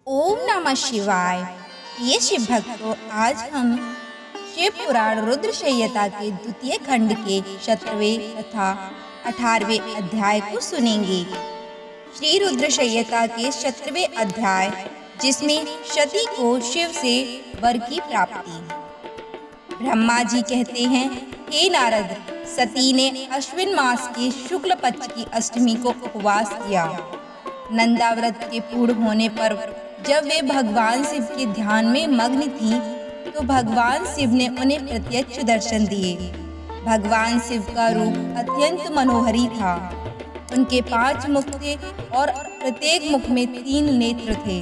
ओम नमः शिवाय। ये शिव भक्तों, आज हम शिव पुराण रुद्र संहिता के द्वितीय खंड के 17वें तथा 18वें अध्याय को सुनेंगे। श्री रुद्र संहिता के 17वें अध्याय, जिसमें सती को शिव से वर की प्राप्ति। ब्रह्मा जी कहते हैं, हे नारद, सती ने अश्विन मास के शुक्ल पक्ष की अष्टमी को उपवास किया। नंदाव्रत के पूर्ण होने पर जब वे भगवान शिव के ध्यान में मग्न थीं, तो भगवान शिव ने उन्हें प्रत्यक्ष दर्शन दिए। भगवान शिव का रूप अत्यंत मनोहरी था। उनके 5 मुख थे और प्रत्येक मुख में 3 नेत्र थे।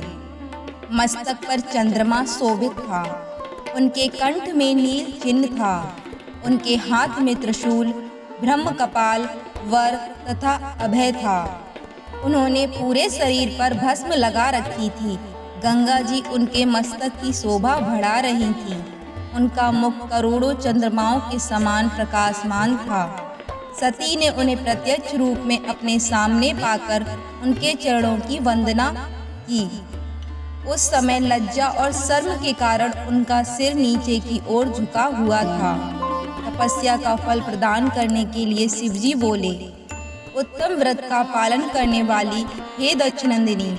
मस्तक पर चंद्रमा शोभित था। उनके कंठ में नील चिन्ह था। उनके हाथ में त्रिशूल, ब्रह्म कपाल, वर तथा अभय था। उन्होंने पूरे शरीर पर भस्म लगा रखी थी। गंगा जी उनके मस्तक की शोभा बढ़ा रही थी। उनका मुख करोड़ों चंद्रमाओं के समान प्रकाशमान था। सती ने उन्हें प्रत्यक्ष रूप में अपने सामने पाकर उनके चरणों की वंदना की। उस समय लज्जा और शर्म के कारण उनका सिर नीचे की ओर झुका हुआ था। तपस्या का फल प्रदान करने के लिए शिवजी बोले, उत्तम व्रत का पालन करने वाली हे दक्षनंदिनी,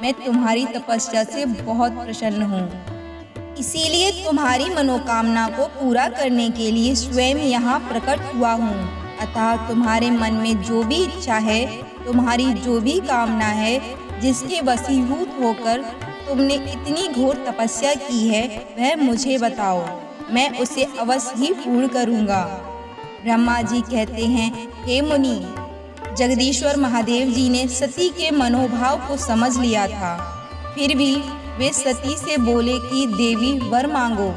मैं तुम्हारी तपस्या से बहुत प्रसन्न हूँ। इसीलिए तुम्हारी मनोकामना को पूरा करने के लिए स्वयं यहाँ प्रकट हुआ हूँ। अतः तुम्हारे मन में जो भी इच्छा है, तुम्हारी जो भी कामना है, जिसके वशीभूत होकर तुमने इतनी घोर तपस्या की है, वह मुझे बताओ, मैं उसे अवश्य ही पूर्ण करूँगा। ब्रह्मा जी कहते हैं, हे मुनि, जगदीश्वर महादेव जी ने सती के मनोभाव को समझ लिया था। फिर भी वे सती से बोले कि देवी वर मांगो।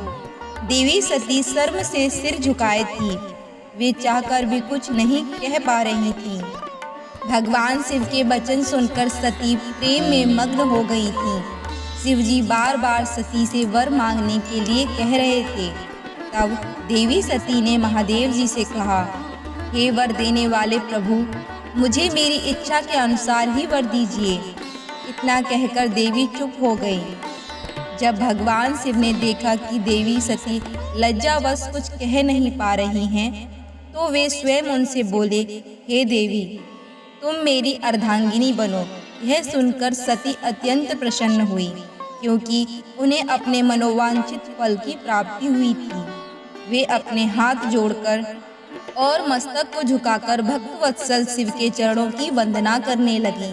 देवी सती शर्म से सिर झुकाए थी। वे चाहकर भी कुछ नहीं कह पा रही थी। भगवान शिव के वचन सुनकर सती प्रेम में मग्न हो गई थी। शिवजी बार बार सती से वर मांगने के लिए कह रहे थे। तब देवी सती ने महादेव जी से कहा, हे वर देने वाले प्रभु, मुझे मेरी इच्छा के अनुसार ही वर दीजिए। इतना कहकर देवी चुप हो गई। जब भगवान शिव ने देखा कि देवी सती लज्जावश कुछ कह नहीं पा रही हैं, तो वे स्वयं उनसे बोले, हे देवी, तुम मेरी अर्धांगिनी बनो। यह सुनकर सती अत्यंत प्रसन्न हुई, क्योंकि उन्हें अपने मनोवांछित फल की प्राप्ति हुई थी। वे अपने हाथ जोड़कर और मस्तक को झुकाकर भक्तवत्सल शिव के चरणों की वंदना करने लगी।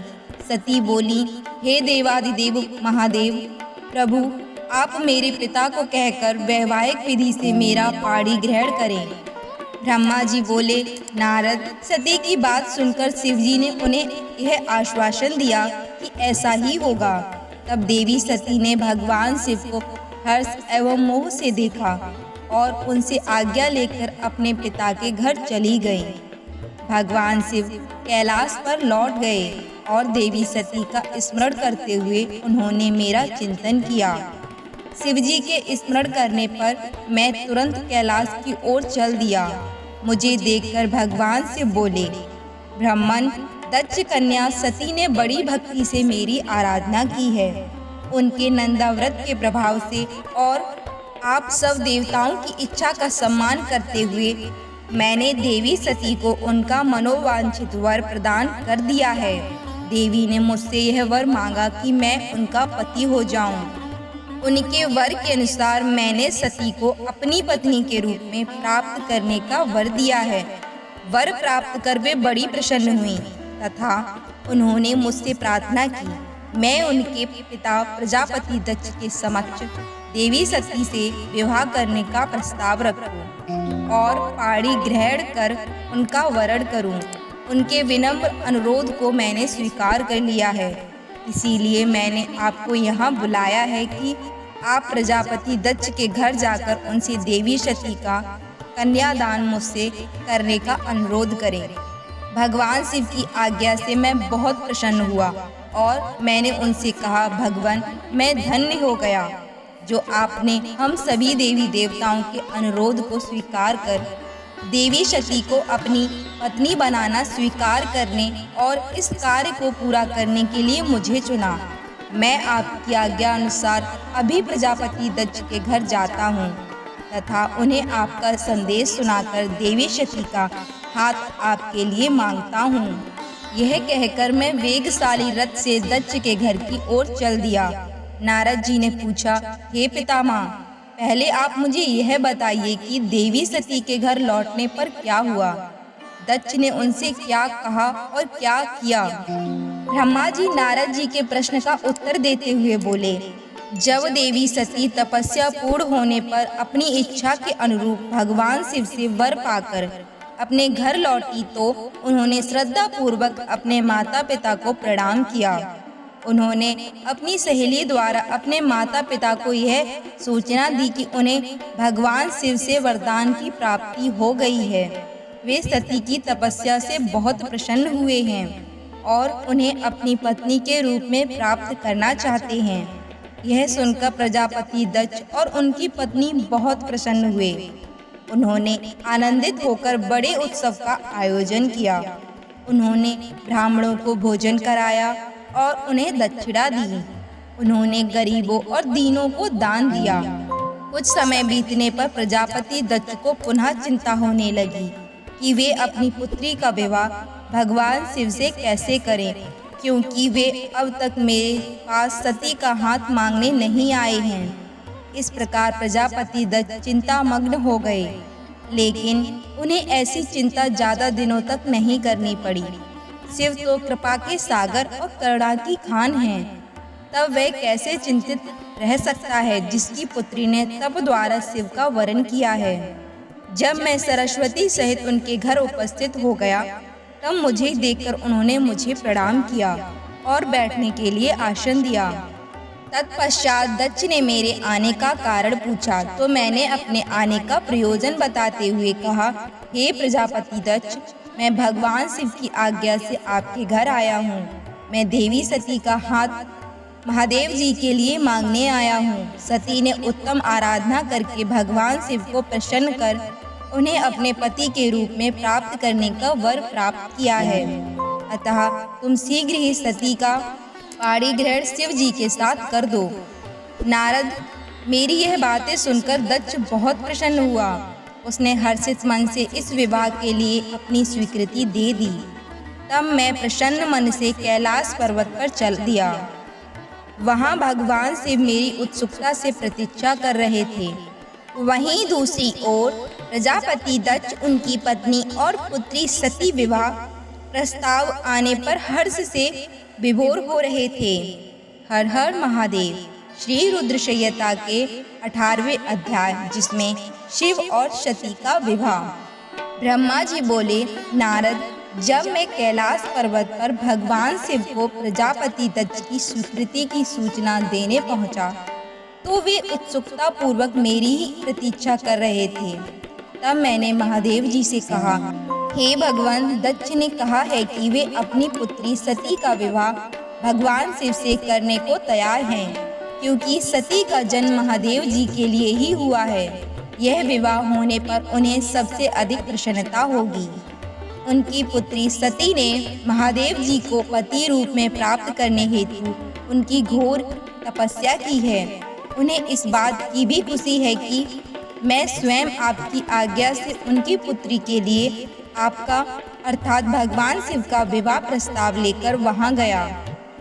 सती बोली, हे देवादिदेव महादेव प्रभु, आप मेरे पिता को कहकर वैवाहिक विधि से मेरा पाणी ग्रहण करें। ब्रह्मा जी बोले, नारद, सती की बात सुनकर शिवजी ने उन्हें यह आश्वासन दिया कि ऐसा ही होगा। तब देवी सती ने भगवान शिव को हर्ष एवं मोह से देखा और उनसे आज्ञा लेकर अपने पिता के घर चली गई। भगवान शिव कैलाश पर लौट गए और देवी सती का स्मरण करते हुए उन्होंने मेरा चिंतन किया। शिवजी के स्मरण करने पर मैं तुरंत कैलाश की ओर चल दिया। मुझे देखकर भगवान शिव बोले, ब्राह्मण, दक्ष कन्या सती ने बड़ी भक्ति से मेरी आराधना की है। उनके नंदाव्रत के प्रभाव से और आप सब देवताओं की इच्छा का सम्मान करते हुए मैंने देवी सती को उनका मनोवांछित वर प्रदान कर दिया है। देवी ने मुझसे यह वर मांगा कि मैं उनका पति हो जाऊं। उनके वर के अनुसार मैंने सती को अपनी पत्नी के रूप में प्राप्त करने का वर दिया है। वर प्राप्त कर वे बड़ी प्रसन्न हुई तथा उन्होंने मुझसे प्रार्थना की, मैं उनके पिता प्रजापति दक्ष के समक्ष देवी सती से विवाह करने का प्रस्ताव रखूं और पाणी ग्रहण कर उनका वरण करूं। उनके विनम्र अनुरोध को मैंने स्वीकार कर लिया है। इसीलिए मैंने आपको यहाँ बुलाया है कि आप प्रजापति दक्ष के घर जाकर उनसे देवी सती का कन्यादान मुझसे करने का अनुरोध करें। भगवान शिव की आज्ञा से मैं बहुत प्रसन्न हुआ और मैंने उनसे कहा, भगवान, मैं धन्य हो गया जो आपने हम सभी देवी देवताओं के अनुरोध को स्वीकार कर देवी सती को अपनी पत्नी बनाना स्वीकार करने और इस कार्य को पूरा करने के लिए मुझे चुना। मैं आपकी आज्ञा अनुसार अभी प्रजापति दक्ष के घर जाता हूँ तथा उन्हें आपका संदेश सुनाकर देवी सती का हाथ आपके लिए मांगता हूँ। यह कहकर मैं वेगशाली रथ से दक्ष के घर की ओर चल दिया। नारद जी ने पूछा, हे पितामह, पहले आप मुझे यह बताइए कि देवी सती के घर लौटने पर क्या हुआ। दक्ष ने उनसे क्या कहा और क्या किया। ब्रह्मा जी नारद जी के प्रश्न का उत्तर देते हुए बोले, जब देवी सती तपस्या पूर्ण होने पर अपनी इच्छा के अनुरूप भगवान शिव से वर पाकर अपने घर लौटी तो उन्होंने श्रद्धा पूर्वक अपने माता पिता को प्रणाम किया। उन्होंने अपनी सहेली द्वारा अपने माता पिता को यह सूचना दी कि उन्हें भगवान शिव से वरदान की प्राप्ति हो गई है। वे सती की तपस्या से बहुत प्रसन्न हुए हैं और उन्हें अपनी पत्नी के रूप में प्राप्त करना चाहते हैं। यह सुनकर प्रजापति दक्ष और उनकी पत्नी बहुत प्रसन्न हुए। उन्होंने आनंदित होकर बड़े उत्सव का आयोजन किया। उन्होंने ब्राह्मणों को भोजन कराया और उन्हें दक्षिणा दी। उन्होंने गरीबों और दीनों को दान दिया। कुछ समय बीतने पर प्रजापति दक्ष को पुनः चिंता होने लगी कि वे अपनी पुत्री का विवाह भगवान शिव से कैसे करें, क्योंकि वे अब तक मेरे पास सती का हाथ मांगने नहीं आए हैं। इस प्रकार प्रजापति दत्त चिंतामग्न हो गए, लेकिन उन्हें ऐसी चिंता ज़्यादा दिनों तक नहीं करनी पड़ी। शिव तो कृपा के सागर और करुणा की खान हैं, तब वह कैसे चिंतित रह सकता है जिसकी पुत्री ने तप द्वारा शिव का वरण किया है। जब मैं सरस्वती सहित उनके घर उपस्थित हो गया तब मुझे देखकर उन्होंने मुझे प्रणाम किया और बैठने के लिए आसन दिया। तत्पश्चात दक्ष ने मेरे आने का कारण पूछा तो मैंने अपने आने का प्रयोजन बताते हुए कहा, हे प्रजापति दक्ष, मैं भगवान शिव की आज्ञा से आपके घर आया हूँ। मैं देवी सती का हाथ महादेव जी के लिए मांगने आया हूँ। सती ने उत्तम आराधना करके भगवान शिव को प्रसन्न कर उन्हें अपने पति के रूप में प्राप्त करने का वर प्राप्त किया है। अतः तुम शीघ्र ही सती का पाणिग्रहण शिव जी के साथ कर दो। नारद, मेरी यह बातें सुनकर दक्ष बहुत प्रसन्न हुआ। उसने हर्षित मन से इस विवाह के लिए अपनी स्वीकृति दे दी। तब मैं प्रसन्न मन से कैलाश पर्वत पर चल दिया। वहाँ भगवान शिव मेरी उत्सुकता से प्रतीक्षा कर रहे थे। वहीं दूसरी ओर प्रजापति दक्ष, उनकी पत्नी और पुत्री सती विवाह प्रस्ताव आने पर हर्ष से विभोर हो रहे थे। हर हर महादेव। श्री रुद्र संहिता के 18वें अध्याय, जिसमें शिव और सती का विवाह। ब्रह्मा जी बोले, नारद, जब मैं कैलाश पर्वत पर भगवान शिव को प्रजापति दक्ष की स्वीकृति की सूचना देने पहुंचा तो वे उत्सुकता पूर्वक मेरी ही प्रतीक्षा कर रहे थे। तब मैंने महादेव जी से कहा, हे भगवान, दक्ष ने कहा है कि वे अपनी पुत्री सती का विवाह भगवान शिव से करने को तैयार हैं, क्योंकि सती का जन्म महादेव जी के लिए ही हुआ है। यह विवाह होने पर उन्हें सबसे अधिक प्रसन्नता होगी। उनकी पुत्री सती ने महादेव जी को पति रूप में प्राप्त करने हेतु उनकी घोर तपस्या की है। उन्हें इस बात की भी खुशी है कि मैं स्वयं आपकी आज्ञा से उनकी पुत्री के लिए आपका अर्थात भगवान शिव का विवाह प्रस्ताव लेकर वहां गया।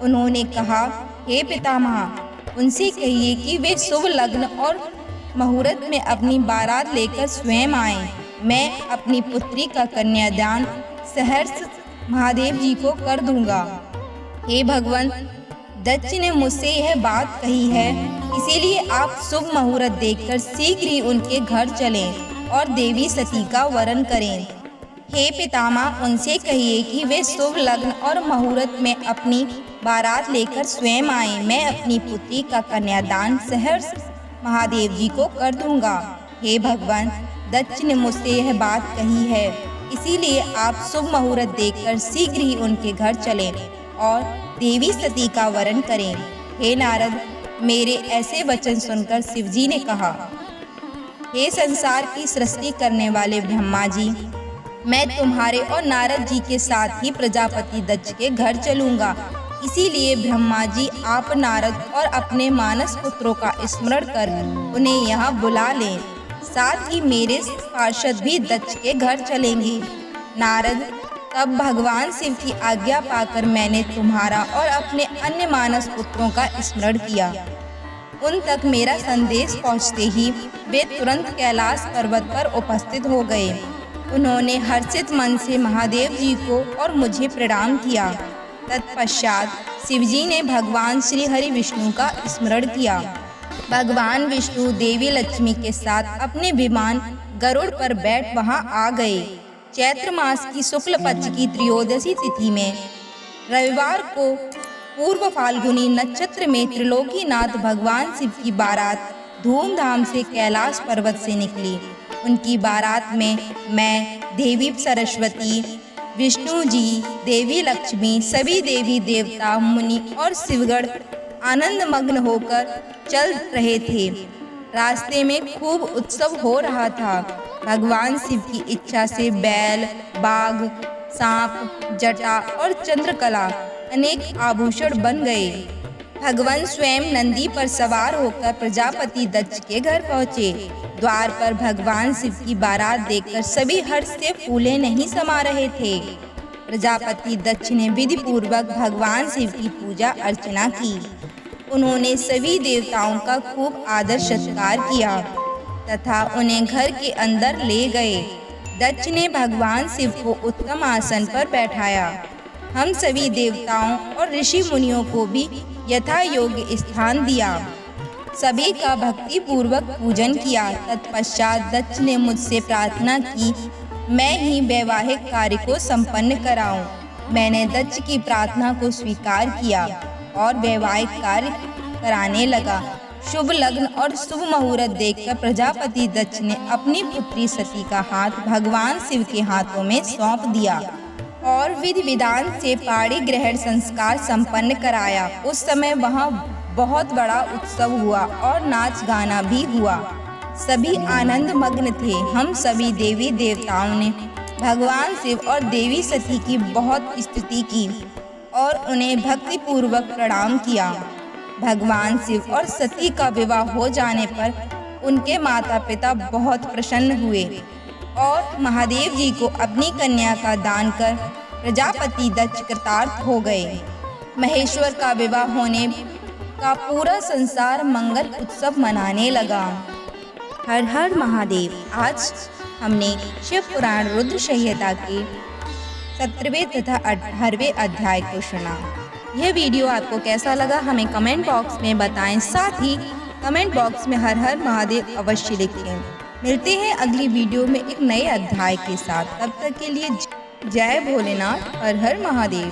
उन्होंने कहा, हे पितामह, उनसे कहिए कि वे शुभ लग्न और मुहूर्त में अपनी बारात लेकर स्वयं आए। मैं अपनी पुत्री का कन्यादान सहर्ष महादेव जी को कर दूंगा। हे भगवान, दक्ष ने मुझसे यह बात कही है, इसीलिए आप शुभ मुहूर्त देखकर शीघ्र ही उनके घर चलें और देवी सती का वरण करें। हे पितामह, उनसे कहिए कि वे शुभ लग्न और मुहूर्त में अपनी बारात लेकर स्वयं आए। मैं अपनी पुत्री का कन्यादान सहर्ष महादेव जी को कर दूंगा। हे भगवान, दक्ष ने मुझसे यह बात कही है, इसीलिए आप शुभ मुहूर्त देखकर शीघ्र ही उनके घर चलें और देवी सती का वरण करें। हे नारद, मेरे ऐसे वचन सुनकर शिवजी ने कहा, हे संसार की सृष्टि करने वाले ब्रह्मा जी, मैं तुम्हारे और नारद जी के साथ ही प्रजापति दक्ष के घर चलूंगा इसीलिए ब्रह्मा जी आप नारद और अपने मानस पुत्रों का स्मरण कर उन्हें यहाँ बुला लें। साथ ही मेरे पार्षद भी दक्ष के घर चलेंगे। नारद, तब भगवान शिव की आज्ञा पाकर मैंने तुम्हारा और अपने अन्य मानस पुत्रों का स्मरण किया। उन तक मेरा संदेश पहुँचते ही वे तुरंत कैलाश पर्वत पर उपस्थित हो गए। उन्होंने हर्षित मन से महादेव जी को और मुझे प्रणाम किया। तत्पश्चात शिवजी ने भगवान श्री हरि विष्णु का स्मरण किया। भगवान विष्णु देवी लक्ष्मी के साथ अपने विमान गरुड़ पर बैठ वहां आ गए। चैत्र मास की शुक्ल पक्ष की त्रयोदशी तिथि में रविवार को पूर्व फाल्गुनी नक्षत्र में त्रिलोकीनाथ भगवान शिव की बारात धूमधाम से कैलाश पर्वत से निकली। उनकी बारात में मैं, देवी सरस्वती, विष्णु जी, देवी लक्ष्मी, सभी देवी देवता, मुनि और शिवगण आनंद मग्न होकर चल रहे थे। रास्ते में खूब उत्सव हो रहा था। भगवान शिव की इच्छा से बैल, बाघ, सांप, जटा और चंद्रकला अनेक आभूषण बन गए। भगवान स्वयं नंदी पर सवार होकर प्रजापति दक्ष के घर पहुँचे। द्वार पर भगवान शिव की बारात देखकर सभी हर्ष से फूले नहीं समा रहे थे। प्रजापति दक्ष ने विधि पूर्वक भगवान शिव की पूजा अर्चना की। उन्होंने सभी देवताओं का खूब आदर सत्कार किया तथा उन्हें घर के अंदर ले गए। दक्ष ने भगवान शिव को उत्तम आसन पर बैठाया। हम सभी देवताओं और ऋषि मुनियों को भी यथा योग्य स्थान दिया। सभी का भक्ति पूर्वक पूजन किया। तत्पश्चात दक्ष ने मुझसे प्रार्थना की मैं ही वैवाहिक कार्य को संपन्न कराऊं। मैंने दक्ष की प्रार्थना को स्वीकार किया और वैवाहिक कार्य कराने लगा। शुभ लग्न और शुभ मुहूर्त देखकर प्रजापति दक्ष ने अपनी पुत्री सती का हाथ भगवान शिव के हाथों में सौंप दिया और विधि विधान से पाणी ग्रहण संस्कार संपन्न कराया। उस समय वहाँ बहुत बड़ा उत्सव हुआ और नाच गाना भी हुआ। सभी आनंद मग्न थे। हम सभी देवी देवताओं ने भगवान शिव और देवी सती की बहुत स्तुति की और उन्हें भक्ति पूर्वक प्रणाम किया। भगवान शिव और सती का विवाह हो जाने पर उनके माता पिता बहुत प्रसन्न हुए और महादेव जी को अपनी कन्या का दान कर प्रजापति दक्ष कृतार्थ हो गए। महेश्वर का विवाह होने का पूरा संसार मंगल उत्सव मनाने लगा। हर हर महादेव। आज हमने शिव पुराण रुद्र संहिता के 17वें तथा 18वें अध्याय को सुना। यह वीडियो आपको कैसा लगा हमें कमेंट बॉक्स में बताएं। साथ ही कमेंट बॉक्स में हर हर महादेव अवश्य लिखें। मिलते हैं अगली वीडियो में एक नए अध्याय के साथ। तब तक के लिए जय भोलेनाथ, हर हर महादेव।